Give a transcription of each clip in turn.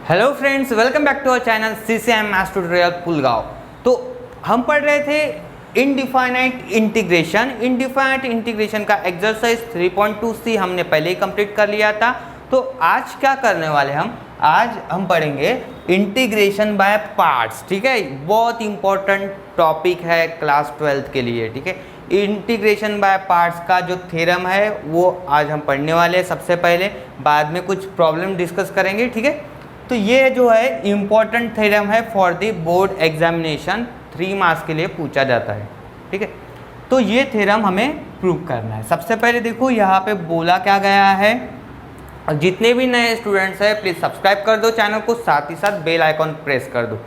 Hello friends, welcome back to our channel CCM maths tutorial Pulgaon. तो हम पढ़ रहे थे इनडिफाइनाइट इंटीग्रेशन। इनडिफाइनाइट इंटीग्रेशन का एक्सरसाइज 3.2c हमने पहले ही कंप्लीट कर लिया था। तो आज क्या करने वाले आज हम पढ़ेंगे इंटीग्रेशन बाय पार्ट्स। ठीक है, बहुत इंपॉर्टेंट टॉपिक है क्लास 12th के लिए। ठीक है, इंटीग्रेशन बाय पार्ट्स का जो थ्योरम है वो आज हम पढ़ने वाले हैं सबसे पहले, बाद में कुछ प्रॉब्लम डिस्कस करेंगे। ठीक है, तो ये जो है इम्पॉर्टेंट थ्योरम है for the board examination, 3 marks के लिए पूछा जाता है। ठीक है, तो ये थ्योरम हमें प्रूव करना है। सबसे पहले देखो यहाँ पे बोला क्या गया है, और जितने भी नए स्टूडेंट्स हैं प्लीज़ सब्सक्राइब कर दो चैनल को, साथ ही साथ बेल आइकॉन प्रेस कर दो।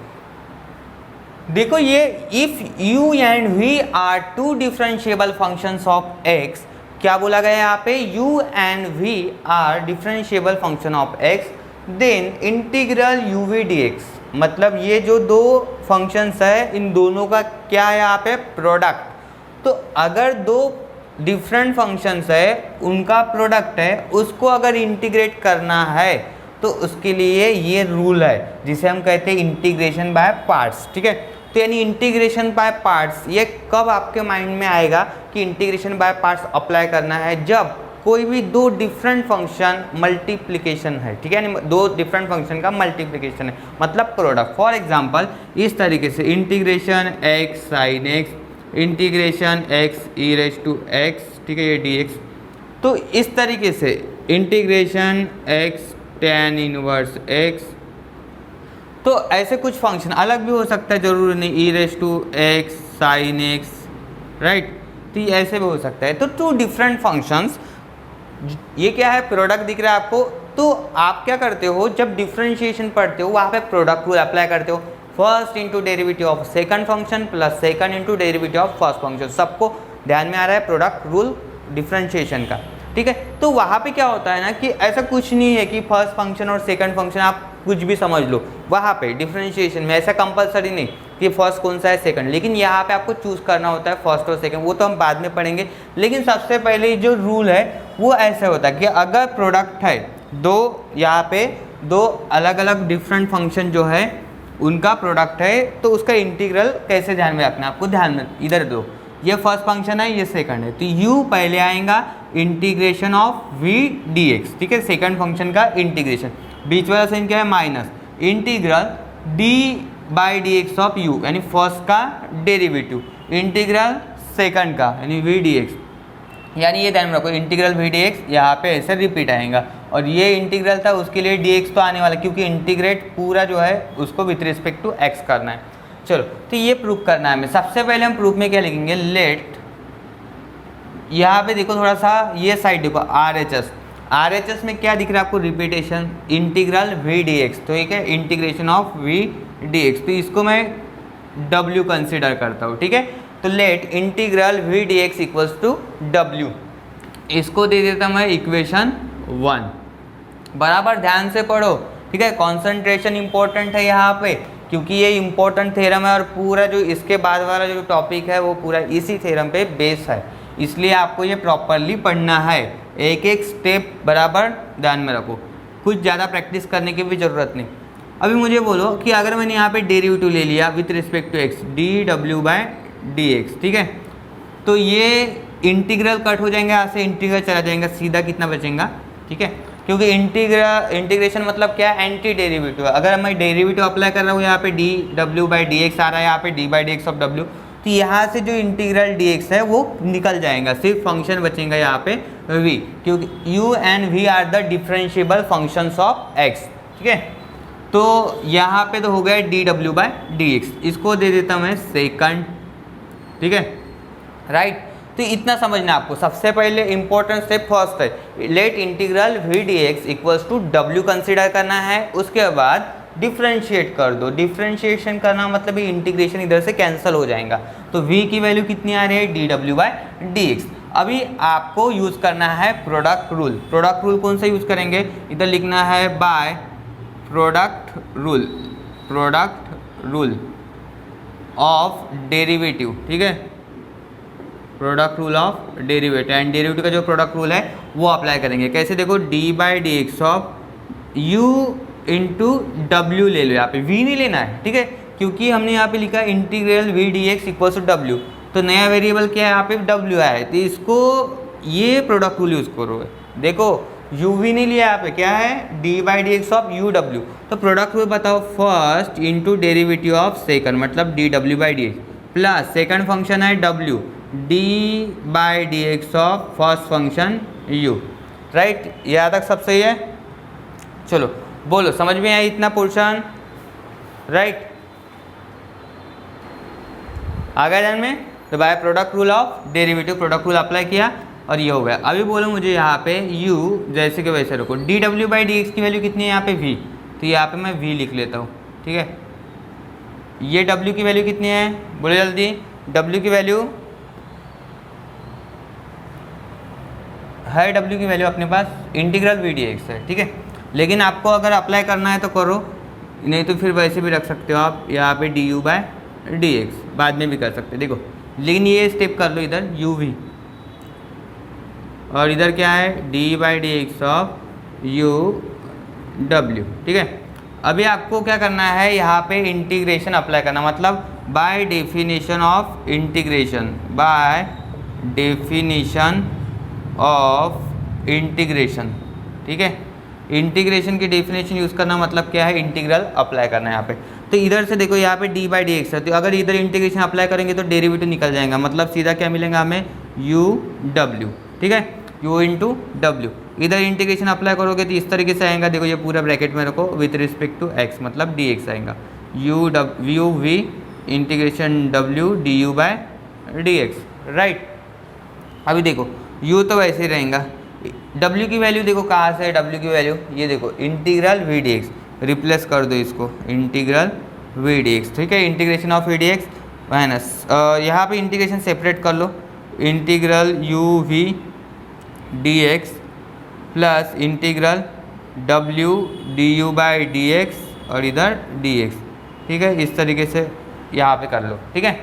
देखो ये if u and v are two differentiable functions of x, क्या बोला गया यहाँ पे, u and v are differentiable function of x, then integral u v dx, मतलब ये जो दो फंक्शंस है इन दोनों का क्या है यहाँ पे, प्रोडक्ट। तो अगर दो डिफरेंट फंक्शंस है उनका प्रोडक्ट है, उसको अगर इंटीग्रेट करना है तो उसके लिए ये रूल है जिसे हम कहते हैं इंटीग्रेशन बाय पार्ट्स। ठीक है, तो यानी इंटीग्रेशन बाय पार्ट्स ये कब आपके माइंड में आएगा कि इंटीग्रेशन बाय पार्ट्स अप्लाई करना है, जब कोई भी दो डिफरेंट फंक्शन मल्टीप्लिकेशन है। ठीक है, यानी दो डिफरेंट फंक्शन का मल्टीप्लिकेशन है, मतलब प्रोडक्ट। फॉर एग्जांपल इस तरीके से integration x sin x, integration x e raise to x, ठीक है, ये dx। तो इस तरीके से integration x tan inverse x, तो ऐसे कुछ फंक्शन अलग भी हो सकता है, जरूरी नहीं e raise to x sin x, right. तो ये ऐसे भी हो सकता है। तो टू डिफरेंट फंक्शंस, ये क्या है, प्रोडक्ट दिख रहा है आपको। तो आप क्या करते हो, जब डिफरेंशिएशन पढ़ते हो वहाँ पे प्रोडक्ट रूल अप्लाई करते हो, first into derivative of second function plus second into derivative of first function. सबको ध्यान में आ रहा है प्रोडक्ट रूल डिफरेंशिएशन का। ठीक है, तो वहाँ पे क्या होता है ना कि ऐसा कुछ नहीं है कि फर्स्ट फंक्शन और सेकंड फंक्शन आप कुछ भी समझ लो। वहाँ पे डिफरेंशिएशन में ऐसा कंपलसरी नहीं कि फर्स्ट कौन सा है सेकंड, लेकिन यहाँ पे आपको चूज़ करना होता है फर्स्ट और सेकंड, वो तो हम बाद में पढ़ेंगे। लेकिन सबसे पहले जो रूल है वो ऐसा होता है कि अगर प्रोडक्ट है दो, यहाँ पे दो अलग अलग डिफरेंट फंक्शन जो है उनका प्रोडक्ट है, तो उसका इंटीग्रल कैसे ध्यान में रखना है आपको। ध्यान में इधर दो, ये फर्स्ट फंक्शन है, ये सेकंड है, तो u पहले आएगा इंटीग्रेशन ऑफ v dx। ठीक है, सेकंड फंक्शन का इंटीग्रेशन, बीच वाला साइन क्या है, minus integral d by d x of u, यानी फर्स्ट का डेरिवेटिव, इंटीग्रल सेकंड का यानी v dx, यानी ये ध्यान में रखो इंटीग्रल v dx यहाँ पे ऐसे रिपीट आएगा। और ये इंटीग्रल था उसके लिए dx तो आने वाला, क्योंकि इंटीग्रेट पूरा जो है उसको विथ रिस्पेक्ट टू x करना है। चलो, तो ये प्रूफ करना है हमें। सबसे पहले हम प्रूफ में क्या लिखेंगे, लेट, यहाँ पे देखो थोड़ा सा ये साइड देखो, RHS में क्या दिख रहा है आपको, रिपीटेशन, इंटीग्रल v dx, तो ठीक है, इंटीग्रेशन ऑफ v dx, तो इसको मैं w कंसिडर करता हूँ। ठीक है, तो let integral v dx equals to w, इसको दे देता मैं इक्वेशन 1। बराबर ध्यान से पढ़ो। ठीक है, कॉन्सेंट्रेशन इंपॉर्टेंट है यहाँ पे, क्योंकि ये इंपॉर्टेंट थ्योरम है और पूरा जो इसके बाद वाला जो टॉपिक है वो पूरा इसी थ्योरम पे बेस है, इसलिए आपको ये प्रॉपरली पढ़ना है। एक एक स्टेप बराबर ध्यान में रखो, कुछ ज़्यादा प्रैक्टिस करने की भी ज़रूरत नहीं। अभी मुझे बोलो कि अगर मैंने यहाँ पे डेरिवेटिव ले लिया with respect to x, dw by dx, ठीक है, तो ये इंटीग्रल कट हो जाएंगे, यहाँ से इंटीग्रल चला जाएगा, सीधा कितना बचेगा। ठीक है, क्योंकि इंटीग्रेशन मतलब क्या है, एंटी डेरिवेटिव। अगर मैं डेरिवेटिव अप्लाई कर रहा हूँ यहाँ पे dw बाई dx आ रहा है, यहाँ पे d by dx of w, तो यहाँ से जो इंटीग्रल dx है वो निकल जाएगा, सिर्फ फंक्शन बचेगा यहाँ पे v, क्योंकि u and v are the differentiable functions of x। ठीक है, तो यहाँ पे तो हो गया dw बाई dx, इसको दे देता मैं सेकंड। ठीक है, राइट। तो इतना समझना आपको। सबसे पहले इंपॉर्टेंट स्टेप फर्स्ट है, let integral v dx equals to w consider करना है, उसके बाद डिफरेंशिएट कर दो। डिफरेंशिएशन करना मतलब ये इंटीग्रेशन इधर से कैंसिल हो जाएगा, तो v की वैल्यू कितनी आ रही है, dw बाई dx। अभी आपको यूज़ करना है प्रोडक्ट रूल। प्रोडक्ट रूल कौन सा यूज़ करेंगे, इधर लिखना है by product rule of derivative. ठीक है, product rule of derivative, and derivative का जो प्रोडक्ट रूल है वो अप्लाई करेंगे। कैसे, देखो d by d x of u into W ले लो, यहाँ पे वी नहीं लेना है, ठीक है, क्योंकि हमने यहाँ पे लिखा integral v d x equal to डब्ल्यू, तो नया वेरिएबल क्या है यहाँ पे डब्ल्यू आया है, तो इसको ये प्रोडक्ट रूल यूज़ करो। देखो यू वी नहीं लिया यहाँ पे, क्या है d by d x of u डब्ल्यू, तो प्रोडक्ट रूल बताओ first into derivative of second मतलब डी डब्ल्यू by d x plus second function है डब्ल्यू d by d x of first function u, right, यहाँ तक सब सही है। चलो बोलो समझ में आया इतना पोर्शन, राइट, आ गया ध्यान में। तो by product rule of derivative product rule apply किया और ये हो गया। अभी बोलो मुझे यहाँ पे u जैसे कि वैसे रखो, डी डब्ल्यू बाई डी एक्स की वैल्यू कितनी है यहाँ पे v, तो यहाँ पे मैं v लिख लेता हूँ, ठीक है। ये w की वैल्यू कितनी है, बोलो जल्दी, w की वैल्यू है, w की वैल्यू अपने पास इंटीग्रल वी डी एक्स है, ठीक है। लेकिन आपको अगर अप्लाई करना है तो करो, नहीं तो फिर वैसे भी रख सकते हो आप यहाँ पे d u by d x, बाद में भी कर सकते हो, देखो। लेकिन ये स्टेप कर लो इधर यू वी, और इधर क्या है d by d x of u W, ठीक है। अभी आपको क्या करना है, यहाँ पे इंटीग्रेशन अप्लाई करना, मतलब by definition of integration, by definition of integration, ठीक है। इंटीग्रेशन की डेफिनेशन यूज़ करना मतलब क्या है, इंटीग्रल अप्लाई करना है यहाँ पे। तो इधर से देखो यहाँ पे डी बाई डी एक्स है, तो अगर इधर इंटीग्रेशन अप्लाई करेंगे तो डेरिवेटिव निकल जाएगा, मतलब सीधा क्या मिलेगा हमें यू डब्ल्यू, ठीक है, u इंटू डब्ल्यू। इधर इंटीग्रेशन अप्लाई करोगे तो इस तरीके से आएगा, देखो ये पूरा ब्रैकेट में रखो विथ रिस्पेक्ट टू x मतलब dx आएगा, u v integration w d u by d x, right. अभी देखो u तो वैसे ही रहेगा, w की वैल्यू देखो कहाँ से है, w की वैल्यू ये देखो integral v d x, replace कर दो इसको इंटीग्रल वी डी एक्स, ठीक है, integration of v d x minus यहाँ पे इंटीग्रेशन सेपरेट कर लो, integral u v d x plus integral डब्ल्यू d u by d x और इधर डी एक्स, ठीक है, इस तरीके से यहाँ पे कर लो, ठीक है।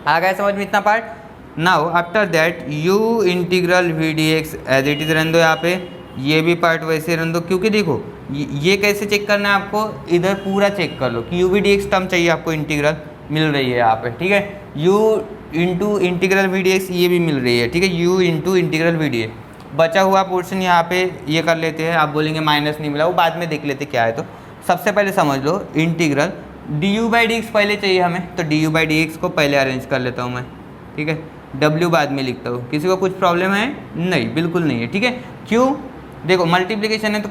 आ गया समझ में इतना part. Now after that u integral v d x as it is रहने दो, यहाँ पे ये भी पार्ट वैसे रहने दो, क्योंकि देखो ये कैसे चेक करना है आपको, इधर पूरा चेक कर लो कि u v d x term चाहिए आपको, इंटीग्रल मिल रही है यहाँ पे, ठीक है, u into integral v d x ये भी मिल रही है, ठीक है, u into integral v d x. बचा हुआ पोर्शन यहाँ पे ये कर लेते हैं, आप बोलेंगे माइनस नहीं मिला, वो बाद में देख लेते क्या है। तो सबसे पहले समझ लो integral d u by d x पहले चाहिए हमें, तो d u by d x को पहले अरेंज कर लेता हूँ मैं, ठीक है, डब्ल्यू बाद में लिखता हूँ। किसी को कुछ प्रॉब्लम है? नहीं, बिल्कुल नहीं है, ठीक है। क्यों? देखो मल्टीप्लिकेशन है तो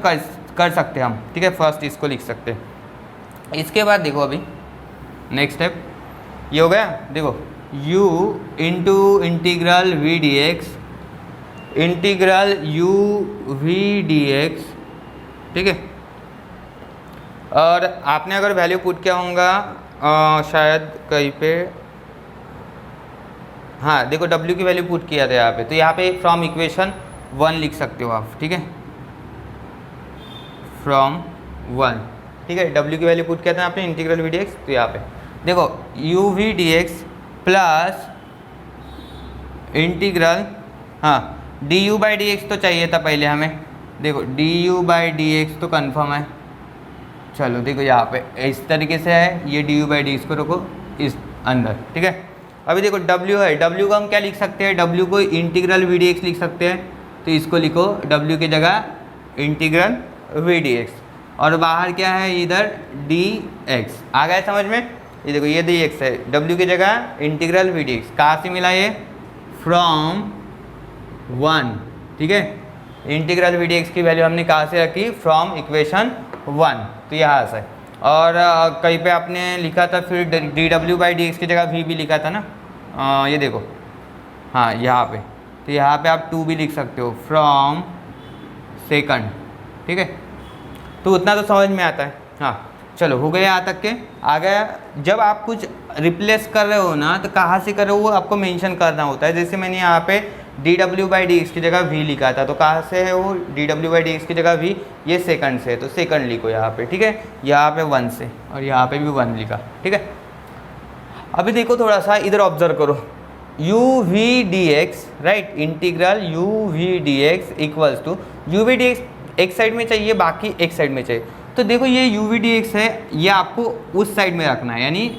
कर सकते हैं हम, ठीक है, फर्स्ट इसको लिख सकते हैं। इसके बाद देखो अभी नेक्स्ट स्टेप ये हो गया, देखो u into integral v d x integral u v d x, ठीक है। और आपने अगर वैल्यू पुट किया होगा शायद कहीं पे, हाँ देखो w की वैल्यू पुट किया था यहाँ पे, तो यहाँ पे फ्रॉम इक्वेशन 1 लिख सकते हो आप, ठीक है, फ्रॉम 1, ठीक है, w की वैल्यू पुट किया था आपने इंटीग्रल वी डी एक्स, तो यहाँ पे देखो u v d x plus integral, हाँ d u by d x तो चाहिए था पहले हमें, देखो d u by d x तो कन्फर्म है। चलो देखो यहाँ पे इस तरीके से है, ये d u by d x को रखो इस अंदर, ठीक है। अभी देखो w है, w को हम क्या लिख सकते हैं, w को इंटीग्रल वी डी एक्स लिख सकते हैं, तो इसको लिखो w की जगह इंटीग्रल वी डी एक्स, और बाहर क्या है इधर डी एक्स। आ गया समझ में? ये देखो ये डी एक्स है, w की जगह इंटीग्रल वी डी एक्स, कहाँ से मिला ये, फ्रॉम 1, ठीक है। इंटीग्रल वी डी एक्स की वैल्यू हमने कहाँ से रखी, फ्रॉम इक्वेशन 1, तो यहाँ से। और कहीं पे आपने लिखा था फिर डी डब्ल्यू बाई डी एक्स की जगह v भी लिखा था ना, ये देखो, हाँ यहाँ पे, तो यहाँ पे आप 2 भी लिख सकते हो, फ्रॉम सेकंड, ठीक है। तो उतना तो समझ में आता है, हाँ चलो हो गया यहाँ तक के। आ गया, जब आप कुछ रिप्लेस कर रहे हो ना तो कहाँ से कर रहे हो वो आपको मेंशन करना होता है। जैसे मैंने यहाँ पे डी डब्ल्यू बाई डी एक्स की जगह v लिखा था, तो कहाँ से है वो, डी डब्ल्यू बाई डी एक्स की जगह v, ये सेकंड से है, तो सेकंड लिखो यहाँ पे, ठीक है, यहाँ पे 1 से, और यहाँ पे भी 1 लिखा, ठीक है। अभी देखो थोड़ा सा इधर ऑब्जर्व करो, u v d x, right, integral u v d x equals to, u v d x एक साइड में चाहिए, बाकी एक साइड में चाहिए, तो देखो ये यू वी डी एक्स है, ये आपको उस साइड में रखना है, यानी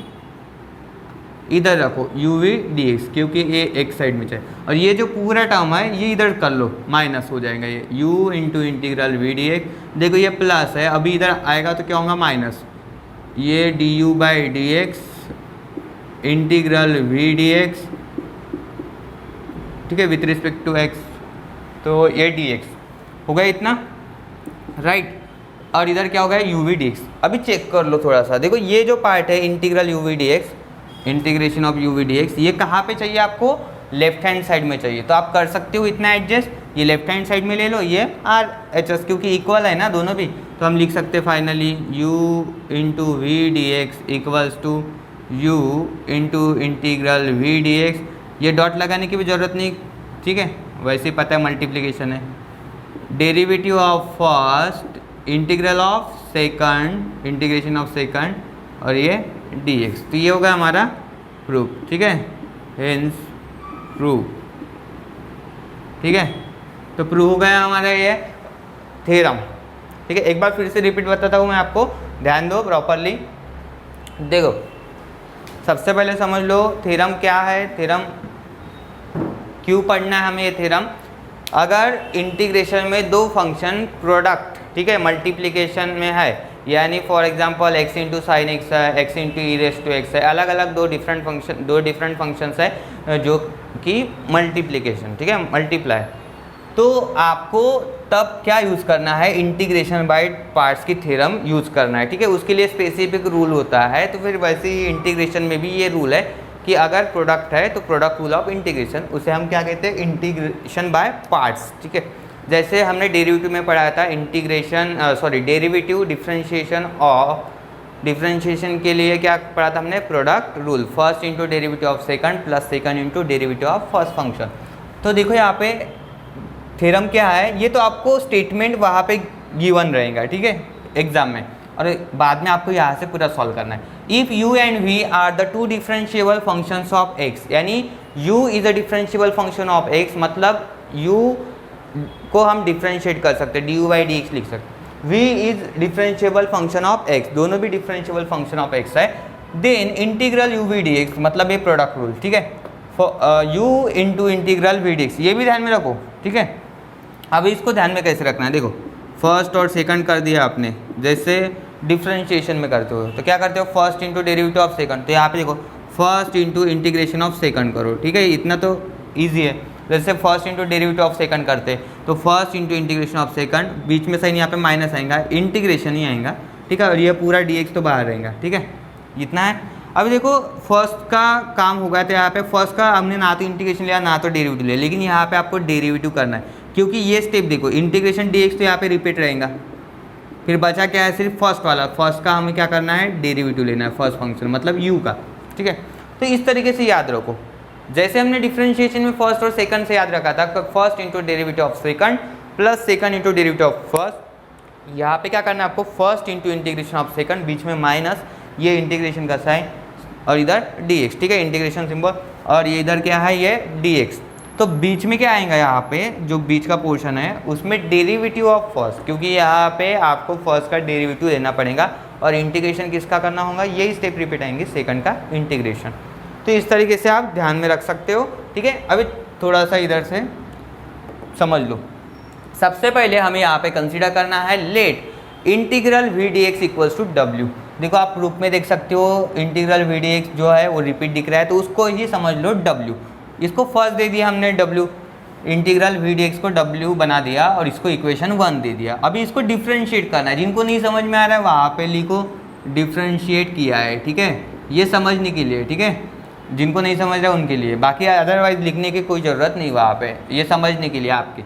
इधर रखो यू वी डी एक्स, क्योंकि ये एक साइड में चाहिए। और ये जो पूरा टर्म है ये इधर कर लो, माइनस हो जाएगा ये u into integral v d x. देखो ये प्लस है, अभी इधर आएगा तो क्या होगा माइनस, ये d u by d x integral v d x, ठीक है, विथ रिस्पेक्ट टू एक्स, तो ये डी एक्स हो गया इतना, राइट। और इधर क्या होगा यू वी डी एक्स। अभी चेक कर लो थोड़ा सा, देखो ये जो पार्ट है integral u v d x, integration of u v d x, ये कहाँ पे चाहिए आपको, लेफ्ट हैंड साइड में चाहिए। तो आप कर सकते हो इतना एडजस्ट, ये लेफ्ट हैंड साइड में ले लो, ये आर एच एस, क्योंकि इक्वल है ना दोनों भी, तो हम लिख सकते हैं finally u into v d x equals to u into integral v d x. ये डॉट लगाने की भी ज़रूरत नहीं, ठीक है, वैसे ही पता है मल्टीप्लिकेशन है। Derivative of first integral of second integration of second, और ये dx, तो ये होगा हमारा प्रूफ, ठीक है, हेंस प्रूफ, ठीक है। तो प्रूफ हो गया हमारा ये थ्योरम, ठीक है। एक बार फिर से रिपीट बताता हूँ मैं आपको, ध्यान दो प्रॉपरली। देखो सबसे पहले समझ लो थ्योरम क्या है, थ्योरम क्यों पढ़ना है हमें ये थ्योरम। अगर इंटीग्रेशन में दो फंक्शन प्रोडक्ट, ठीक है, मल्टीप्लिकेशन में है, यानी for example x into sine x है, x into e raise to x है, अलग अलग दो डिफरेंट फंक्शंस है जो कि मल्टीप्लिकेशन, ठीक है, मल्टीप्लाई, तो आपको तब क्या यूज़ करना है, इंटीग्रेशन बाय पार्ट्स की थ्योरम यूज़ करना है, ठीक है। उसके लिए स्पेसिफिक रूल होता है, तो फिर वैसे ही इंटीग्रेशन में भी ये रूल है कि अगर प्रोडक्ट है तो प्रोडक्ट रूल ऑफ इंटीग्रेशन, उसे हम क्या कहते हैं, इंटीग्रेशन बाय पार्ट्स, ठीक है। जैसे हमने डेरिवेटिव में पढ़ाया था integration, derivative differentiation of, differentiation के लिए क्या पढ़ा था हमने, product rule, first into derivative of second plus second into derivative of first function. तो देखो यहाँ पे थ्योरम क्या है, ये तो आपको स्टेटमेंट वहाँ पे गिवन रहेगा, ठीक है, एग्जाम में, और बाद में आपको यहाँ से पूरा सॉल्व करना है। If u and v are the two differentiable functions of x, यानी u is a differentiable function of x, मतलब u को हम डिफरेंशिएट कर सकते हैं, d u by d x लिख सकते। v is differentiable function of x, दोनों भी डिफरेंशिएबल फंक्शन ऑफ x है। Then integral u v d x, मतलब ये प्रोडक्ट रूल, ठीक है, u into integral v d x, ये भी ध्यान में रखो, ठीक है। अब इसको ध्यान में कैसे रखना है, देखो फर्स्ट और सेकंड कर दिया आपने, जैसे डिफरेंशिएशन में करते हो तो क्या करते हो, first into derivative of second, तो यहाँ पे देखो first into integration of second करो, ठीक है, इतना तो ईजी है। जैसे first into derivative of second करते तो first into integration of second, बीच में साइन यहाँ पे माइनस आएगा, इंटीग्रेशन ही आएगा, ठीक है, और ये पूरा dx तो बाहर रहेगा, ठीक है, इतना है। अब देखो फर्स्ट का काम हो गया, तो यहाँ पे फर्स्ट का हमने ना तो इंटीग्रेशन लिया ना तो डेरिवेटिव लिया, लेकिन यहाँ पे आपको डेरिवेटिव करना है, क्योंकि ये स्टेप देखो इंटीग्रेशन dx तो यहाँ पे रिपीट रहेगा, फिर बचा क्या है, सिर्फ फर्स्ट वाला, फर्स्ट का हमें क्या करना है, डेरिवेटिव लेना है, फर्स्ट फंक्शन मतलब u का, ठीक है। तो इस तरीके से याद रखो, जैसे हमने डिफरेंशिएशन में फर्स्ट और सेकंड से याद रखा था, first into derivative of second plus second into derivative of first, यहाँ पे क्या करना है आपको, first into integration of second, बीच में माइनस, ये इंटीग्रेशन का साइन, और इधर dx, ठीक है, इंटीग्रेशन सिंबल, और ये इधर क्या है, ये dx। तो बीच में क्या आएगा, यहाँ पे जो बीच का पोर्शन है उसमें डेरिवेटिव ऑफ फर्स्ट, क्योंकि यहाँ पे आपको फर्स्ट का डेरिवेटिव लेना पड़ेगा, और इंटीग्रेशन किसका करना होगा, यही स्टेप रिपीट आएंगे, सेकंड का इंटीग्रेशन। तो इस तरीके से आप ध्यान में रख सकते हो, ठीक है। अभी थोड़ा सा इधर से समझ लो। सबसे पहले हमें यहाँ पे कंसीडर करना है let integral v d x equals to डब्ल्यू। देखो आप प्रूफ में देख सकते हो इंटीग्रल वी डी एक्स जो है वो रिपीट दिख रहा है, तो उसको ही समझ लो डब्ल्यू, इसको फर्स्ट दे दिया हमने डब्ल्यू, इंटीग्रल वी डी एक्स को डब्ल्यू बना दिया और इसको इक्वेशन 1 दे दिया। अभी इसको डिफ्रेंशिएट करना है, जिनको नहीं समझ में आ रहा है वहाँ पे लिखो डिफ्रेंशिएट किया है, ठीक है, ये समझने के लिए, ठीक है, जिनको नहीं समझ रहा उनके लिए, बाकी अदरवाइज लिखने की कोई ज़रूरत नहीं वहाँ पे, ये समझने के लिए आपके।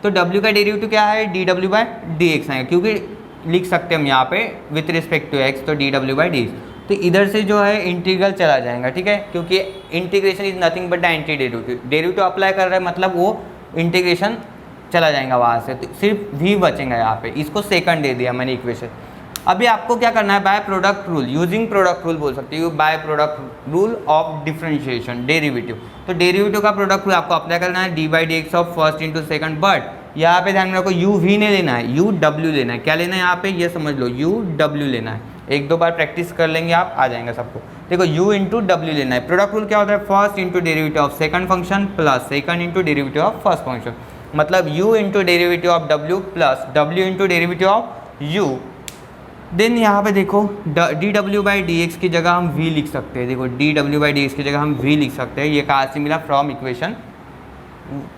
तो W का डेरिवेटिव क्या है, डी डब्ल्यू बाई डी एक्स आएगा, क्योंकि लिख सकते हैं हम यहाँ पे विथ रिस्पेक्ट टू x, तो डी डब्ल्यू बाई डी एक्स। तो इधर से जो है इंटीग्रल चला जाएगा, ठीक है, क्योंकि integration is nothing but the anti derivative, derivative apply कर रहा है मतलब वो इंटीग्रेशन चला जाएगा वहाँ से, तो सिर्फ v बचेगा यहाँ पे, इसको सेकंड दे दिया मैंने इक्वेशन। अभी आपको क्या करना है, by product rule, using product rule बोल सकते हो, by product rule of differentiation derivative. तो डेरिवेटिव का प्रोडक्ट रूल आपको अप्लाई करना है, d by d x of first into second, but यहाँ पे ध्यान में रखो यू वी नहीं लेना है, यू डब्ल्यू लेना है। क्या लेना है यहाँ पे, ये समझ लो, यू डब्ल्यू लेना है। एक दो बार प्रैक्टिस कर लेंगे आप, आ जाएगा सबको। देखो u इंटू डब्ल्यू लेना है। प्रोडक्ट रूल क्या होता है, first into derivative of second function plus second into derivative of first function. मतलब u into derivative of w plus w into derivative of u। Then यहाँ पे देखो डी डब्ल्यू बाई डी एक्स की जगह हम v लिख सकते हैं। देखो डी डब्ल्यू बाई डी एक्स की जगह हम v लिख सकते हैं। ये कहाँ से मिला, फ्रॉम इक्वेशन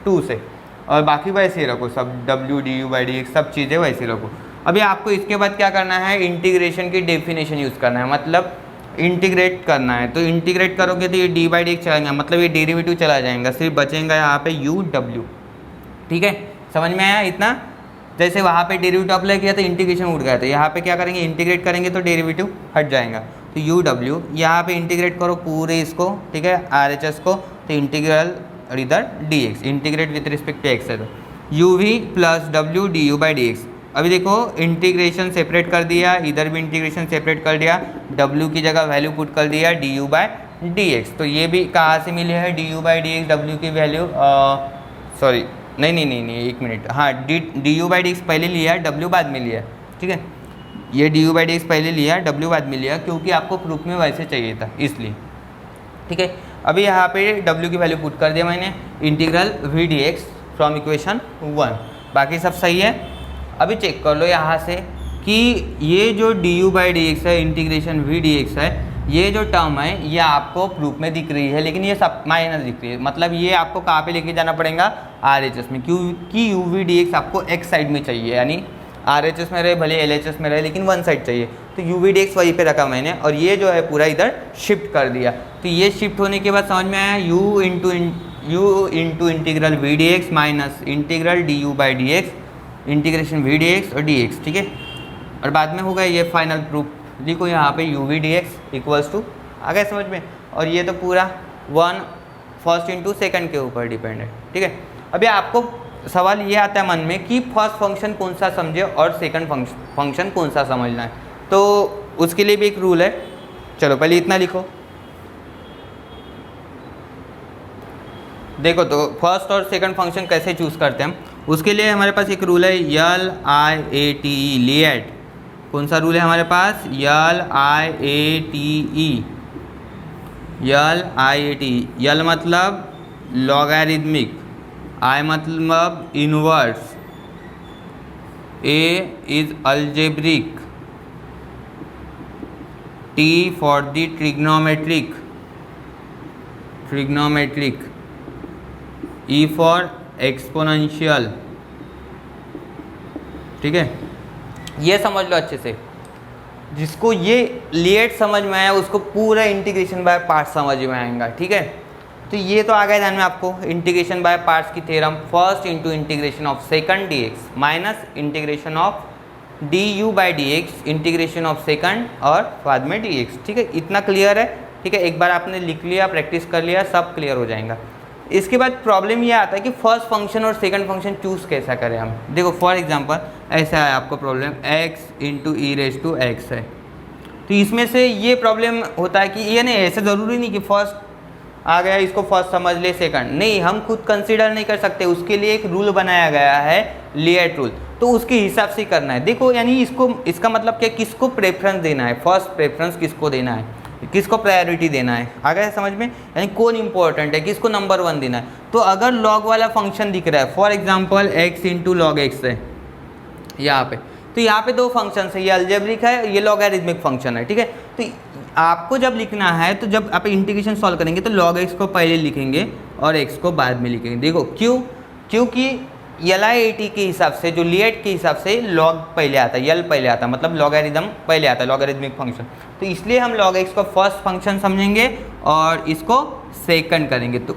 2 से। और बाकी वैसे ही रखो सब, w d u by d x सब चीज़ें वैसे ही रखो। अभी आपको इसके बाद क्या करना है, इंटीग्रेशन की डेफिनेशन यूज़ करना है, मतलब इंटीग्रेट करना है। तो इंटीग्रेट करोगे तो ये डी बाई डी एक्स चलाएंगे, मतलब ये डेरिवेटिव चला जाएगा, सिर्फ बचेगा यहाँ पे यू डब्ल्यू। ठीक है, समझ में आया इतना। जैसे वहाँ पे डेरिवेटिव अप्लाई किया तो इंटीग्रेशन उठ गया, तो यहाँ पे क्या करेंगे, इंटीग्रेट करेंगे तो डेरिवेटिव हट जाएगा। तो यू डब्ल्यू यहाँ पे इंटीग्रेट करो पूरे इसको, ठीक है, आर एच एस को, तो इंटीग्रल और इधर d x, integrate with respect to x है, तो यू वी प्लस डब्ल्यू d u by d x. अभी देखो इंटीग्रेशन सेपरेट कर दिया, इधर भी इंटीग्रेशन सेपरेट कर दिया, w की जगह वैल्यू पुट कर दिया D u by d x. तो ये भी कहाँ से मिले है, D u by d x, W की वैल्यू, सॉरी नहीं एक मिनट, हाँ d u by d x पहले लिया, w बाद में लिया। ठीक है, ये d u by d x पहले लिया, w बाद में लिया, क्योंकि आपको प्रूफ में वैसे चाहिए था इसलिए। ठीक है, अभी यहाँ पे w की वैल्यू पुट कर दिया मैंने, integral v d x from equation 1, बाकी सब सही है। अभी चेक कर लो यहाँ से कि ये जो D u by d x है, इंटीग्रेशन वी डी एक्स है, ये जो टर्म है ये आपको प्रूफ में दिख रही है, लेकिन ये सब माइनस दिख रही है। मतलब ये आपको कहाँ पे लेके जाना पड़ेगा, आर एच एस में, क्योंकि यू वी डी एक्स आपको एक्स साइड में चाहिए, यानी आर एच एस में रहे भले एल एच एस में रहे, लेकिन वन साइड चाहिए। तो यू वी डी एक्स वहीं पर रखा मैंने, और ये जो है पूरा इधर शिफ्ट कर दिया। तो ये शिफ्ट होने के बाद समझ में आया, u into integral v d x minus integral d u by d x, integration v d x और डी एक्स। ठीक है, और बाद में होगा ये फाइनल प्रूफ। देखो यहाँ पे u v d x equals to, आ गया समझ में। और ये तो पूरा 1 फर्स्ट इंटू सेकंड के ऊपर डिपेंड है। ठीक है, अभी आपको सवाल ये आता है मन में कि फर्स्ट फंक्शन कौन सा समझे और सेकंड फंक्शन कौन सा समझना है। तो उसके लिए भी एक रूल है, चलो पहले इतना लिखो। देखो तो फर्स्ट और सेकंड फंक्शन कैसे चूज़ करते हैं हम, उसके लिए हमारे पास एक रूल है यल आई ए टी ई, लिएट। कौन सा रूल है हमारे पास, यल आई A T E, L I A T ई। यल मतलब लॉगरिदमिक, आई मतलब inverse, A is algebraic, T for the trigonometric, E for exponential. ठीक है, ये समझ लो अच्छे से। जिसको ये लिएट समझ में आया उसको पूरा इंटीग्रेशन बाय पार्ट्स समझ में आएगा। ठीक है, तो ये तो आ गया ध्यान में आपको, इंटीग्रेशन बाय पार्ट्स की theorem, first into integration of second D x minus integration of D u by d x, integration of second और बाद में डी एक्स। ठीक है, इतना क्लियर है। ठीक है, एक बार आपने लिख लिया, प्रैक्टिस कर लिया, सब क्लियर हो जाएगा। इसके बाद प्रॉब्लम ये आता है कि फर्स्ट फंक्शन और सेकंड फंक्शन चूज़ कैसा करें हम। देखो फॉर एग्जांपल ऐसा है आपको problem, x into e raise to x है। तो इसमें से ये प्रॉब्लम होता है कि ये नहीं, ऐसे ज़रूरी नहीं कि फर्स्ट आ गया इसको फर्स्ट समझ ले सेकंड, नहीं, हम खुद कंसीडर नहीं कर सकते। उसके लिए एक रूल बनाया गया है, लिएट रूल, तो उसके हिसाब से करना है। देखो यानी इसको, इसका मतलब क्या, किसको प्रेफरेंस देना है, फर्स्ट प्रेफरेंस किसको देना है, किसको प्रायोरिटी देना है, आ गया समझ में, यानी कौन इंपॉर्टेंट है, किसको नंबर 1 देना है। तो अगर लॉग वाला फंक्शन दिख रहा है, for example x into log x है यहाँ पे, तो यहाँ पे 2 फंक्शन है, ये अलजेब्रिक है, ये लॉगरिदमिक फंक्शन है। ठीक है, तो आपको जब लिखना है, तो जब आप इंटीग्रेशन सॉल्व करेंगे तो लॉग एक्स को पहले लिखेंगे और x को बाद में लिखेंगे। देखो क्यों, क्योंकि LIAT के हिसाब से, जो लिएट के हिसाब से लॉग पहले आता है, यल पहले आता है, मतलब लॉगरिदम पहले आता है, लॉगरिदमिक फंक्शन। तो इसलिए हम log x को फर्स्ट फंक्शन समझेंगे और इसको सेकंड करेंगे। तो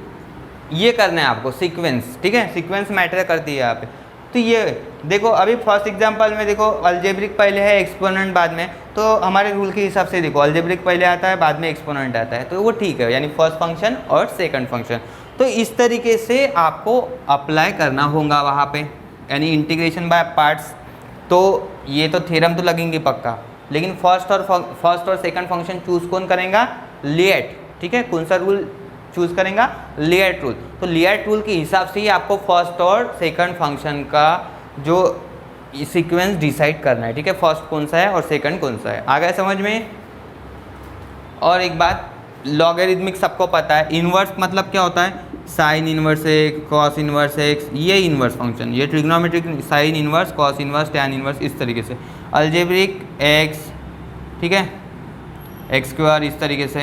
ये करना है आपको सीक्वेंस। ठीक है, सीक्वेंस मैटर करती है यहाँ पे। तो ये देखो, अभी फर्स्ट एग्जांपल में देखो अलजेब्रिक पहले है, एक्सपोनेंट बाद में, तो हमारे रूल के हिसाब से देखो अलजेब्रिक पहले आता है, बाद में एक्सपोनेंट आता है, तो वो ठीक है, यानी फर्स्ट फंक्शन और सेकंड फंक्शन। तो इस तरीके से आपको अप्लाई करना होगा वहाँ पे, यानी इंटीग्रेशन बाय पार्ट्स। तो ये तो थ्योरम तो लगेंगे पक्का, लेकिन फर्स्ट और सेकंड फंक्शन चूज कौन करेगा, लिएट। ठीक है, कौन सा रूल चूज करेंगे? Layer tool. तो लेयर टूल के हिसाब से ही आपको फर्स्ट और सेकंड फंक्शन का जो सीक्वेंस डिसाइड करना है, ठीक है, फर्स्ट कौन सा है और सेकंड कौन सा है। आ गया समझ में? और एक बात, लॉगरिथमिक सबको पता है, इन्वर्स मतलब क्या होता है? Sign inverse x, cos inverse x, ये इन्वर्स फंक्शन, ये trigonometric sign inverse, cos inverse, tan inverse, इस तरीके से। अलजेब्रिक एक्स, ठीक है, एक्स स्क्वायर, इस तरीके से।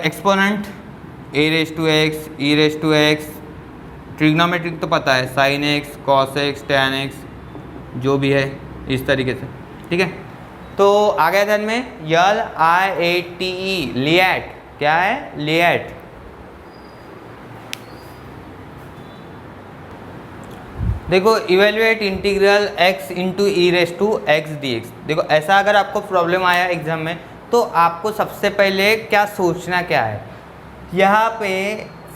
Exponent a raise to x, e raise to x, trigonometric तो पता है, sine x, cos x, tan x, जो भी है इस तरीके से, ठीक है। तो आ गया ध्यान में, LIATE, लिएट, क्या है? लिएट। देखो, evaluate integral x into e raise to x d x. देखो, ऐसा अगर आपको प्रॉब्लम आया एग्जाम में तो आपको सबसे पहले क्या सोचना क्या है, यहाँ पे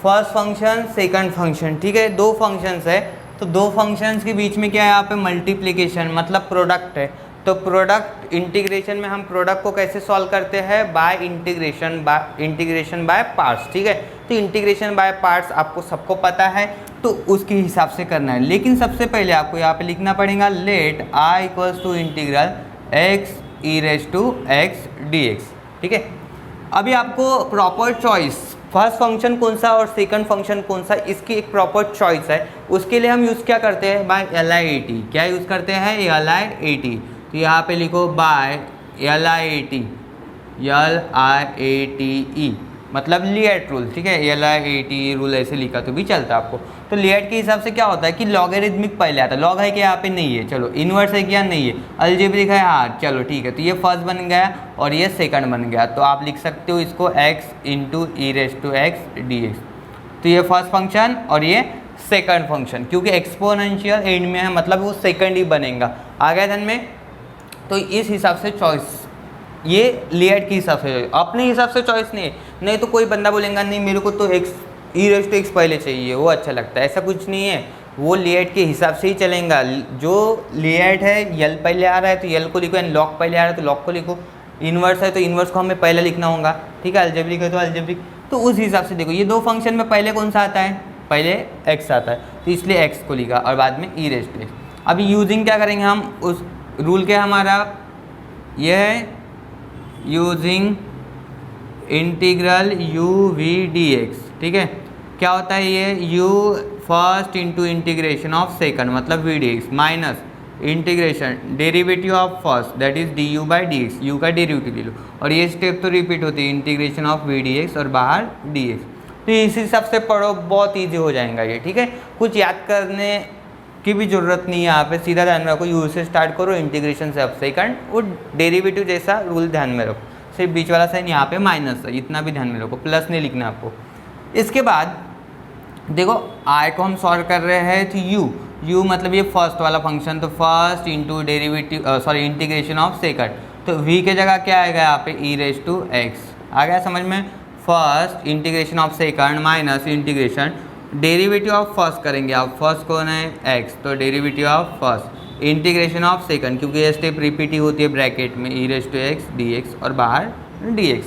फर्स्ट फंक्शन सेकंड फंक्शन, ठीक है, दो फंक्शंस है, तो दो फंक्शंस के बीच में क्या है यहाँ पे? मल्टीप्लिकेशन, मतलब प्रोडक्ट है। तो प्रोडक्ट इंटीग्रेशन में हम प्रोडक्ट को कैसे सॉल्व करते हैं? बाय इंटीग्रेशन बाय पार्ट्स, ठीक है। तो इंटीग्रेशन बाय पार्ट्स आपको सबको पता है, तो उसके हिसाब से करना है। लेकिन सबसे पहले आपको यहाँ पे लिखना पड़ेगा let I equals to integral x e raise to x d x, ठीक है। अभी आपको प्रॉपर चॉइस, फर्स्ट फंक्शन कौन सा और सेकंड फंक्शन कौन सा, इसकी एक प्रॉपर चॉइस है। उसके लिए हम यूज़ क्या करते हैं? Bye LIAT। क्या यूज़ करते हैं? LIAT। तो यहाँ पे लिखो बाय LIAT, LIATE, मतलब लिएट रूल, ठीक है, LIAT रूल ऐसे लिखा तो भी चलता है आपको। तो लिएट के हिसाब से क्या होता है कि लॉगरिथमिक पहले आता है। लॉग है कि यहाँ पे नहीं है, चलो इन्वर्स है क्या? नहीं है। अलजेब्रिक है, हाँ चलो ठीक है। तो ये फर्स्ट बन गया और ये सेकंड बन गया, तो आप लिख सकते हो इसको x into e raise to x d x. तो ये फर्स्ट फंक्शन और ये सेकंड फंक्शन, क्योंकि एक्सपोनेंशियल एंड में है, मतलब वो सेकंड ही बनेगा। आ गया ध्यान में? तो इस हिसाब से चॉइस, ये लिएट के हिसाब से, अपने हिसाब से चॉइस नहीं तो कोई बंदा बोलेगा नहीं मेरे को तो x e raise to x पहले चाहिए, वो अच्छा लगता है, ऐसा कुछ नहीं है। वो लिएट के हिसाब से ही चलेगा। जो लिएट है यल पहले आ रहा है तो यल को लिखो, एंड लॉग पहले आ रहा है तो लॉग को लिखो, इन्वर्स है तो इन्वर्स को हमें पहले लिखना होगा, ठीक है, अलजेब्रिक है तो अलजेब्रिक। तो उस हिसाब से देखो, ये दो फंक्शन में पहले कौन सा आता है? पहले एक्स आता है, तो इसलिए एक्स को लिखा और बाद में ई रेज टू एक्स। अभी यूजिंग क्या करेंगे हम? उस रूल के हमारा यह है using integral u v dx, ठीक है। क्या होता है ये? u first into integration of second, मतलब v dx, minus integration derivative of first, that is du by dx, u का डेरिवेटिव ले लो, और ये स्टेप तो रिपीट होती है, इंटीग्रेशन ऑफ v dx और बाहर dx। तो इस हिसाब से पढ़ो, बहुत ईजी हो जाएगा ये, ठीक है। कुछ याद करने की भी ज़रूरत नहीं है यहाँ पे, सीधा ध्यान में रखो, यू से स्टार्ट करो, इंटीग्रेशन से अब सेकंड, वो डेरिवेटिव जैसा रूल ध्यान में रखो, सिर्फ बीच वाला साइन यहाँ पे माइनस है, इतना भी ध्यान में रखो, प्लस नहीं लिखना आपको। इसके बाद देखो आई को हम सॉल्व कर रहे हैं, तो u मतलब ये फर्स्ट वाला फंक्शन, तो first into derivative integration of second, तो v के जगह क्या आएगा यहाँ पे? E raise to x. आ गया समझ में? First integration of second minus integration derivative of first करेंगे आप, फर्स्ट कौन है? x, तो derivative of first integration of second, क्योंकि ये स्टेप रिपीट ही होती है ब्रैकेट में, e raise to x d x और बाहर dx।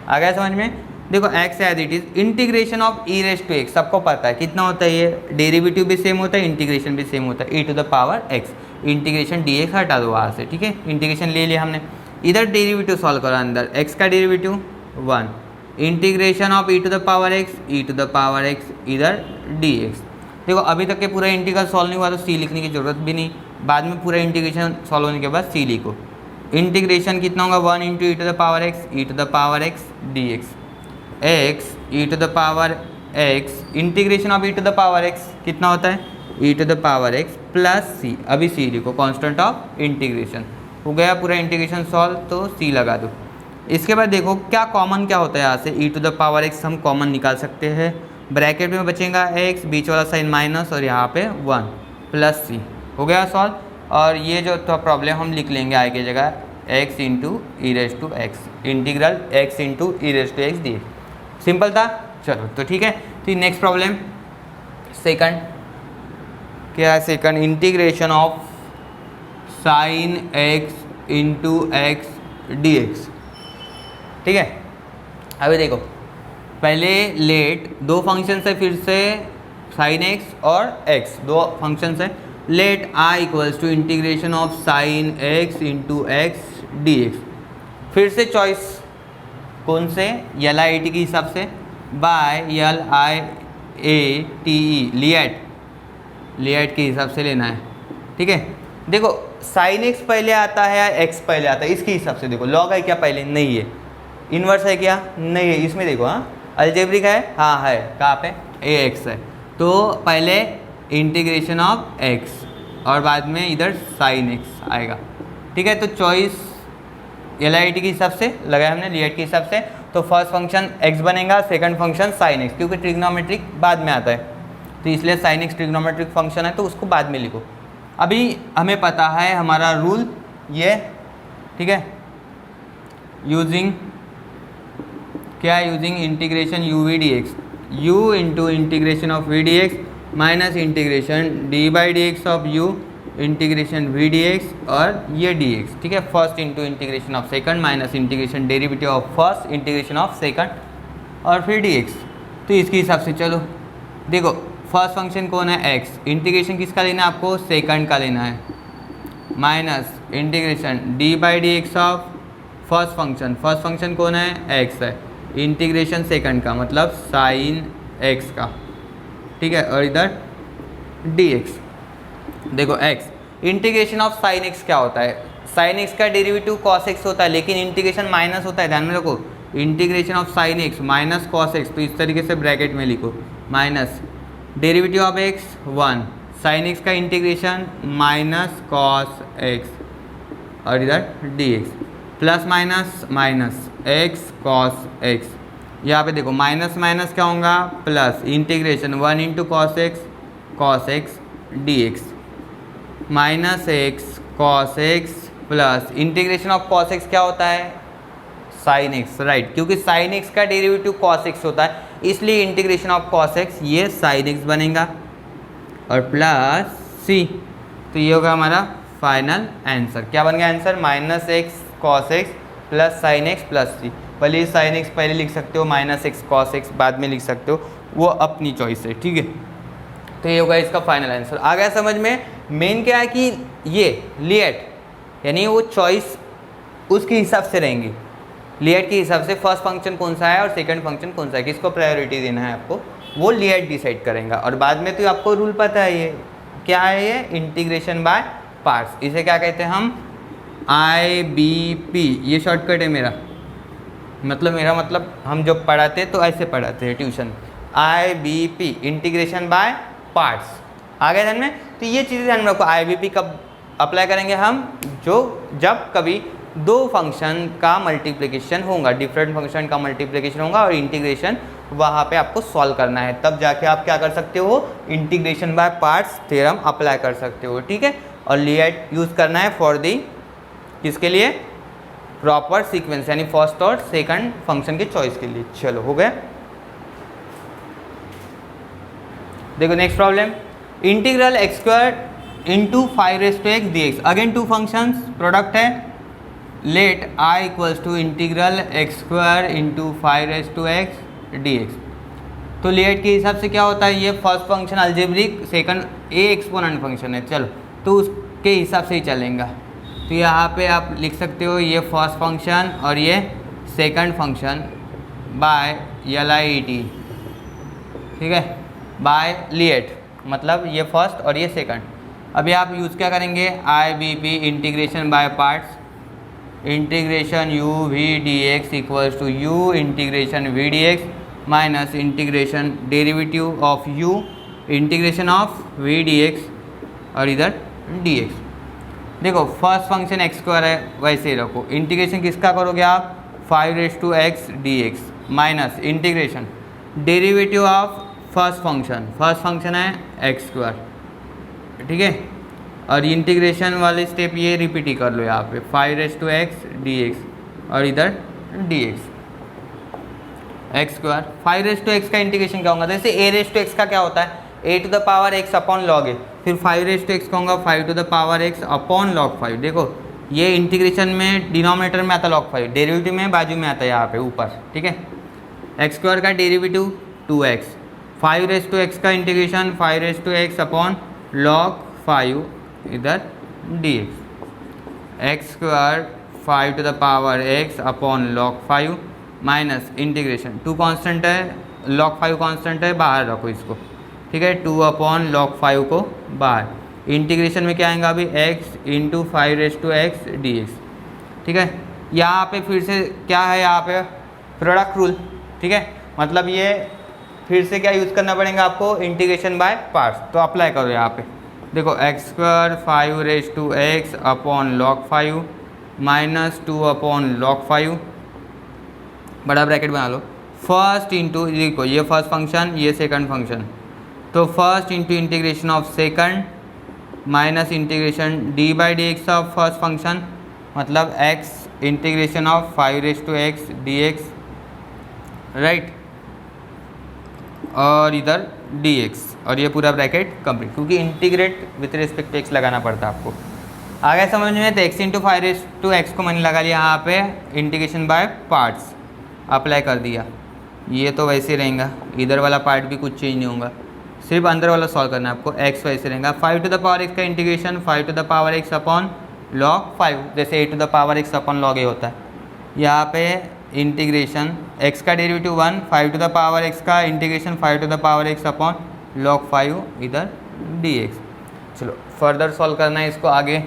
आ गया समझ में? देखो x as it is, integration of e raise to x सबको पता है कितना होता है, ये डेरिवेटिव भी सेम होता है, इंटीग्रेशन भी सेम होता है, e to the power x, integration dx हटा दो वहाँ से, ठीक है, इंटीग्रेशन ले लिया हमने। इधर डेरिवेटिव सॉल्व करो, अंदर x का derivative 1, integration of e to the power x, इधर dx। देखो अभी तक के पूरा इंटीग्रल सॉल्व नहीं हुआ तो c लिखने की जरूरत भी नहीं, बाद में पूरा इंटीग्रेशन सॉल्व होने के बाद c लिखो। इंटीग्रेशन कितना होगा? 1 into e to the power x dx, x e to the power x, integration of e to the power x कितना होता है? E to the power x plus c, अभी c लिखो, कांस्टेंट ऑफ इंटीग्रेशन। हो गया पूरा integration solve, तो c लगा दो। इसके बाद देखो क्या कॉमन क्या होता है, यहाँ से ई टू द पावर x हम कॉमन निकाल सकते हैं, ब्रैकेट में बचेगा x, बीच वाला साइन माइनस और यहाँ पे 1 प्लस c। हो गया सॉल्व, और ये जो तो प्रॉब्लम हम लिख लेंगे आई की जगह x into e raise to x, integral x into e raise to x d. Simple था, चलो तो ठीक है। तो नेक्स्ट प्रॉब्लम सेकंड क्या है? Second integration of sign x into x d x, ठीक है। अभी देखो पहले लेट दो फंक्शन है, फिर से साइन एक्स और एक्स दो फंक्शन है। Let I equals to integration of sine x into x d x. फिर से चॉइस कौन से, एल आई टी के हिसाब से, by L I A T E, LIATE के हिसाब से लेना है। ठीक है, देखो साइन एक्स पहले आता है या एक्स पहले आता है, इसके हिसाब से देखो। लॉग है क्या पहले, नहीं है। इन्वर्स है क्या, नहीं है। इसमें देखो, हाँ अलजेब्रिक है, हाँ है, कहाँ पे, ए एक्स है, तो पहले इंटीग्रेशन ऑफ एक्स और बाद में इधर साइन एक्स आएगा। ठीक है, तो चॉइस एल आई टी के हिसाब से लगाया हमने, लिएट के हिसाब से। तो फर्स्ट फंक्शन एक्स बनेगा, सेकंड फंक्शन साइन एक्स, क्योंकि ट्रिग्नोमेट्रिक बाद में आता है, तो इसलिए साइन एक्स ट्रिग्नोमेट्रिक फंक्शन है, तो उसको बाद में लिखो। अभी हमें पता है हमारा रूल ये, ठीक है, यूजिंग क्या, using integration u v d x, u into integration of v d x minus integration d by d x of u integration v d x और ये डी एक्स। ठीक है, first into integration of second minus integration derivative of first integration of second और फिर D x. तो इसके हिसाब से चलो देखो, फर्स्ट फंक्शन कौन है, एक्स, इंटीग्रेशन किसका लेना है आपको, सेकंड का लेना है, minus integration d by d x of first function कौन है, एक्स है, इंटीग्रेशन सेकंड का मतलब साइन एक्स का। ठीक है, और इधर डी एक्स। देखो x, integration of sine x क्या होता है, साइन एक्स का डेरिवेटिव कॉस एक्स होता है, लेकिन इंटीग्रेशन माइनस होता है, ध्यान में रखो, integration of sine x minus cos x, तो इस तरीके से ब्रैकेट में लिखो, minus derivative of x 1, sine x का इंटीग्रेशन माइनस कॉस एक्स और इधर d x, plus minus minus x cos x. यहाँ पे देखो माइनस माइनस क्या होगा, plus integration 1 into cos x d x, minus x cos x plus integration of cos x क्या होता है, साइन एक्स, राइट, क्योंकि साइन एक्स का डेरिवेटिव कॉस एक्स होता है, इसलिए इंटीग्रेशन ऑफ कॉस एक्स ये साइन एक्स बनेगा और प्लस सी। तो ये होगा हमारा फाइनल आंसर। क्या बन गया answer, minus x cos x plus sine x plus c. भले साइन एक्स पहले लिख सकते हो, माइनस एक्स कॉस एक्स बाद में लिख सकते हो, वो अपनी चॉइस है। ठीक है, तो ये होगा इसका फाइनल आंसर। आ गया समझ में। मेन क्या है कि ये लिएट यानी वो चॉइस उसके हिसाब से रहेंगी, लिएट के हिसाब से फर्स्ट फंक्शन कौन सा है और सेकंड फंक्शन कौन सा है, किसको प्रायोरिटी देना है आपको, वो लिएट डिसाइड करेगा। और बाद में तो आपको रूल पता है, ये क्या है, ये इंटीग्रेशन बाय पार्ट्स, इसे क्या कहते हैं हम, IBP, ये शॉर्टकट है मेरा मतलब हम जब पढ़ाते तो ऐसे पढ़ाते हैं tuition, IBP integration by parts. आ गए ध्यान में। तो ये चीज़ें ध्यान में रखो। IBP कब अप्लाई करेंगे हम, जब कभी दो फंक्शन का मल्टीप्लिकेशन होगा, डिफरेंट फंक्शन का मल्टीप्लिकेशन होगा और इंटीग्रेशन वहाँ पे आपको सॉल्व करना है, तब जाके आप क्या कर सकते हो, integration by parts theorem apply कर सकते हो। ठीक है, और लिएट यूज़ करना है फॉर दी, किसके लिए, प्रॉपर सीक्वेंस, यानी फर्स्ट और सेकंड फंक्शन के चॉइस के लिए। चलो हो गया। देखो next problem, integral x square into 5x dx, again two functions, product है, let I equals to integral x square into 5x dx। तो लेट के हिसाब से क्या होता है, ये first function algebraic, second a exponent function है, चलो तो उसके हिसाब से ही चलेगा। तो यहाँ पे आप लिख सकते हो ये फर्स्ट फंक्शन और ये सेकंड फंक्शन बाय LIET, ठीक है, बाय लिएट, मतलब ये फर्स्ट और ये सेकंड। अभी आप यूज़ क्या करेंगे, IBP integration by parts, integration u v dx equals to u integration v dx minus integration derivative of u integration of v dx और इधर dx। देखो फर्स्ट फंक्शन एक्स स्क्वायर है, वैसे ही रखो, इंटीग्रेशन किसका करोगे आप, 5x dx minus integration derivative of first function है एक्स स्क्वायर, ठीक है, और इंटीग्रेशन वाले स्टेप ये रिपीट ही कर लो यहाँ पे, 5x dx और इधर dx एक्स स्क्वायर। 5x का इंटीग्रेशन क्या होगा, जैसे a का क्या होता है, a to the power x upon log a, फिर 5x का होगा 5 to the power x upon log 5। देखो ये इंटीग्रेशन में डिनोमिनेटर में आता है log 5, डेरिवेटिव में बाजू में आता है यहाँ पे ऊपर, ठीक है। एक्स स्क्वायर का डेरिवेटिव 2x, 5 का इंटीग्रेशन 5 अपॉन log 5 इधर dx, x square 5 to the power x upon log 5 minus integration 2 constant है, log 5 कांस्टेंट है, बाहर रखो इसको, ठीक है, 2 अपॉन log 5 को बाहर, इंटीग्रेशन में क्या आएगा अभी x इंटू 5 dx, ठीक है। यहाँ पे फिर से क्या है, यहाँ पे प्रोडक्ट रूल, ठीक है, मतलब ये फिर से क्या यूज़ करना पड़ेगा आपको, इंटीग्रेशन बाय पार्ट्स। तो अप्लाई करो यहाँ पे, देखो x square 5 upon log 5 minus 2 upon log 5, बड़ा ब्रैकेट बना लो, फर्स्ट इंटू, देखो ये फर्स्ट फंक्शन, ये सेकंड फंक्शन, तो first into integration of second minus integration d by d x of first function, मतलब x integration of 5 dx, right, और इधर dx, और ये पूरा ब्रैकेट कंप्लीट, क्योंकि integrate with respect to x लगाना पड़ता है आपको। आगे समझ में, तो x इंटू 5 को मैंने लगा लिया यहाँ पे इंटीग्रेशन बाय पार्ट्स, अप्लाई कर दिया, ये तो वैसे रहेगा, इधर वाला पार्ट भी कुछ चेंज नहीं होगा, सिर्फ अंदर वाला सॉल्व करना है आपको, x वैसे रहेगा, 5 टू द पावर x का integration 5 to the power x upon log 5, जैसे a to the power x upon log a होता है, यहाँ पे इंटीग्रेशन x का derivative 1, 5 to the power x का integration 5 to the power x upon log 5 इधर dx। चलो फर्दर सॉल्व करना है इसको आगे,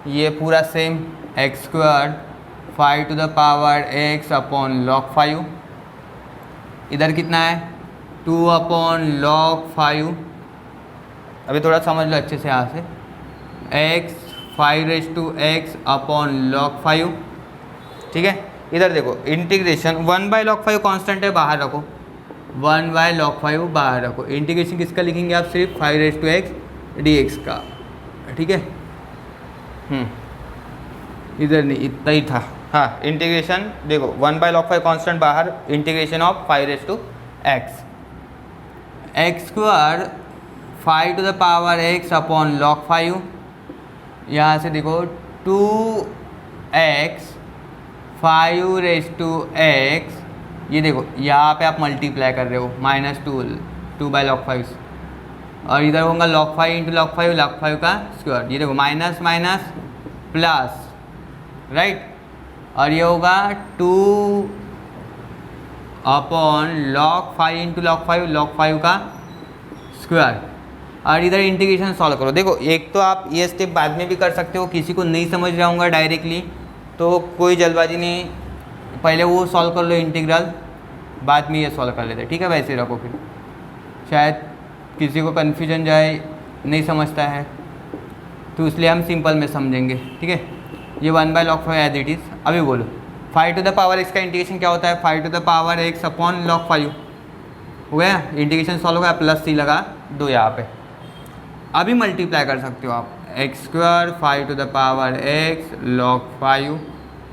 ये पूरा same x square 5 to the power x upon log 5, इधर कितना है 2 अपॉन log 5, अभी थोड़ा समझ लो अच्छे से यहाँ से, x 5 अपॉन log 5, ठीक है। इधर देखो इंटीग्रेशन 1 बाई log 5 कांस्टेंट है, बाहर रखो, 1 बाई log 5 बाहर रखो, इंटीग्रेशन किसका लिखेंगे आप, सिर्फ 5 dx का, ठीक है। इधर नहीं, इतना ही था, हाँ, इंटीग्रेशन देखो 1 बाई log 5 कांस्टेंट बाहर, integration of 5 x square 5 to the power x upon log 5, यहाँ से देखो 2x 5 ये देखो यहाँ पे आप मल्टीप्लाई कर रहे हो, माइनस 2 बाई log 5, और इधर होगा log 5 इंटू log 5 का स्क्वायर, ये देखो माइनस माइनस प्लस, राइट, और ये होगा 2 अपॉन log 5 इंटू log 5 का स्क्वायर, और इधर इंटीग्रेशन सॉल्व करो। देखो एक तो आप ये स्टेप बाद में भी कर सकते हो, किसी को नहीं समझ रहा हूँगा डायरेक्टली तो कोई जल्दबाजी नहीं, पहले वो सॉल्व कर लो इंटीग्रल, बाद में ये सॉल्व कर लेते, ठीक है, वैसे रखो, फिर शायद किसी को कन्फ्यूजन जाए, नहीं समझता है, तो इसलिए हम सिंपल में समझेंगे, ठीक है। ये 1 by log 5 as it is, अभी बोलो 5 टू द पावर x का इंटीग्रेशन क्या होता है, 5 to the power x upon log 5, हो गया, इंटीग्रेशन सॉल्व हो गया, प्लस c लगा दो यहाँ पे, अभी मल्टीप्लाई कर सकते हो आप, x square 5 to the power x log 5,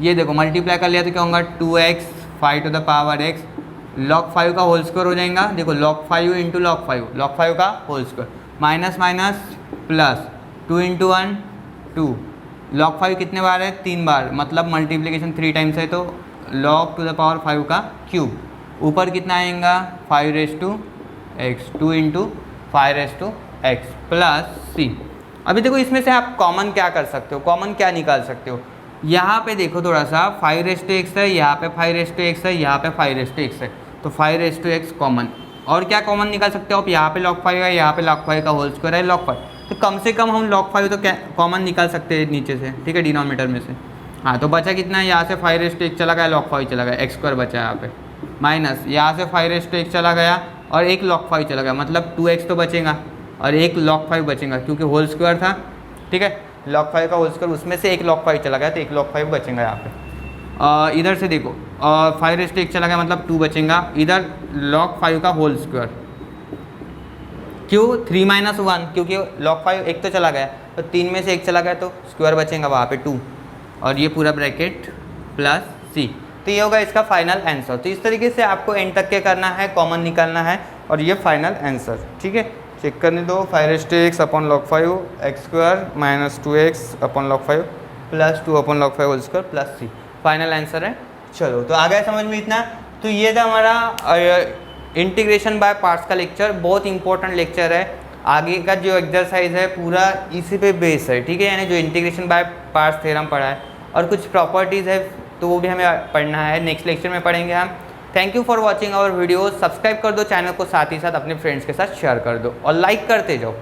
ये देखो मल्टीप्लाई कर लिया तो क्या होगा 2x 5 to the power x log 5 का होल स्क्वायर हो जाएगा, देखो log 5 इंटू log 5 का whole square, minus minus plus 2 into 1 2, log 5 कितने बार है, 3 बार, मतलब मल्टीप्लिकेशन 3 टाइम्स है, तो log टू द पावर 5 का क्यूब, ऊपर कितना आएगा 5 2 इंटू 5 प्लस c। अभी देखो इसमें से आप कॉमन क्या कर सकते हो, कॉमन क्या निकाल सकते हो, यहाँ पे देखो थोड़ा सा 5 है, यहाँ पे 5 है, यहाँ पे 5 है, तो 5 कॉमन, और क्या कॉमन निकाल सकते हो आप, यहाँ पे log 5 है, यहाँ पे log 5 का होल स्क्वायर है log 5, तो कम से कम हम log 5 तो क्या कॉमन निकाल सकते हैं नीचे से, ठीक है, डिनोमिनेटर में से, हाँ, तो बचा कितना है, यहाँ से 5 चला गया, log 5 चला गया, एक्स स्क्वायर बचा यहाँ पे, माइनस यहाँ से 5 चला गया और एक log 5 चला गया, मतलब 2x तो बचेगा और एक log 5 बचेगा, क्योंकि होल स्क्वायर था, ठीक है, log 5 का होल स्क्वायर, उसमें से एक log 5 चला गया, तो एक log 5 बचेगा यहाँ पे। इधर से देखो 5 चला गया, मतलब 2 बचेगा, इधर log 5 का होल स्क्वायर, क्यों 3 माइनस 1, क्योंकि log 5 एक तो चला गया, तो 3 में से एक चला गया, तो स्क्वायर बचेगा वहाँ पे 2, और ये पूरा ब्रैकेट प्लस c, तो ये होगा इसका फाइनल आंसर। तो इस तरीके से आपको एंड तक के करना है, कॉमन निकालना है, और ये फाइनल आंसर, ठीक है, चेक करने दो, 5 upon log 5 x square minus 2x upon log 5 plus 2 upon log 5 whole square plus c, final answer है। चलो तो आ गया समझ में इतना। तो ये था हमारा इंटीग्रेशन बाय पार्ट्स का लेक्चर, बहुत इंपॉर्टेंट लेक्चर है। आगे का जो एक्सरसाइज है पूरा इसी पे बेस है, ठीक है, यानी जो इंटीग्रेशन बाय पार्ट्स थ्योरम पढ़ा है और कुछ प्रॉपर्टीज़ है तो वो भी हमें पढ़ना है, नेक्स्ट लेक्चर में पढ़ेंगे हम। Thank you for watching our video. Subscribe कर दो चैनल को, साथ ही साथ अपने फ्रेंड्स के साथ शेयर कर दो और लाइक करते जाओ।